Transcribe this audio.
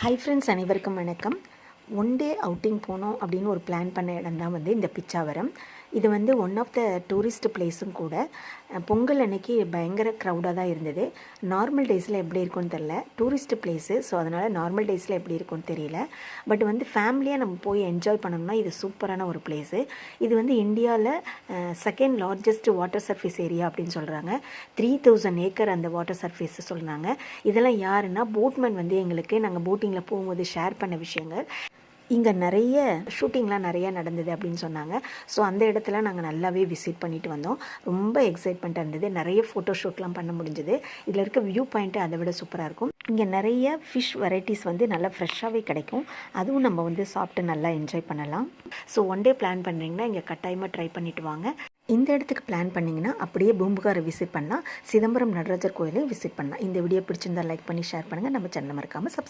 Hi friends, அனைவருக்கும் வணக்கம். One day outing போனோம் அப்படின்னு ஒரு பிளான் பண்ண இடம் தான் இந்த பிச்சாவரம். இது ஒன் ஆஃப் த டூரிஸ்ட் பிளேஸும் கூட. பொங்கல் அன்னைக்கு பயங்கர க்ரௌடாக தான் இருந்தது. நார்மல் டேஸில் எப்படி இருக்கும்னு தெரில, டூரிஸ்ட் பிளேஸு, ஸோ அதனால் நார்மல் டேஸில் எப்படி இருக்கும்னு தெரியல. பட் ஃபேமிலியாக நம்ம போய் என்ஜாய் பண்ணோம்னா இது சூப்பரான ஒரு பிளேஸு. இது இந்தியாவில் second largest water surface area அப்படின்னு சொல்கிறாங்க. 3000 ஏக்கர் அந்த வாட்டர் சர்ஃபேஸ் சொல்கிறாங்க. இதெல்லாம் யாருன்னா போட்மேன் எங்களுக்கு நாங்கள் போட்டிங்கில் போகும்போது ஷேர் பண்ண விஷயங்கள். இங்கே நிறைய ஷூட்டிங்லாம் நிறையா நடந்தது அப்படின்னு சொன்னாங்க. ஸோ அந்த இடத்துல நாங்கள் நல்லாவே விசிட் பண்ணிட்டு வந்தோம். ரொம்ப எக்ஸைட்மெண்ட்டாக இருந்தது. நிறைய ஃபோட்டோ ஷூட்லாம் பண்ண முடிஞ்சது. இதில் இருக்க வியூ பாயிண்ட்டு அதை விட சூப்பராக இருக்கும். இங்கே நிறைய ஃபிஷ் வெரைட்டிஸ் நல்லா ஃப்ரெஷ்ஷாகவே கிடைக்கும். அதுவும் நம்ம சாப்பிட்டு நல்லா என்ஜாய் பண்ணலாம். ஸோ ஒன் டே பிளான் பண்ணுறீங்கன்னா இங்கே கட்டாயமாக ட்ரை பண்ணிவிட்டு வாங்க. இந்த இடத்துக்கு பிளான் பண்ணிங்கன்னா அப்படியே பூம்புகாரை விசிட் பண்ணலாம். சிதம்பரம் நடராஜர் கோயிலையும் விசிட் பண்ணலாம். இந்த வீடியோ பிடிச்சிருந்தால் லைக் பண்ணி ஷேர் பண்ணுங்கள். நம்ம சேனலை மறக்காமல் சப்ஸ்கிரைப்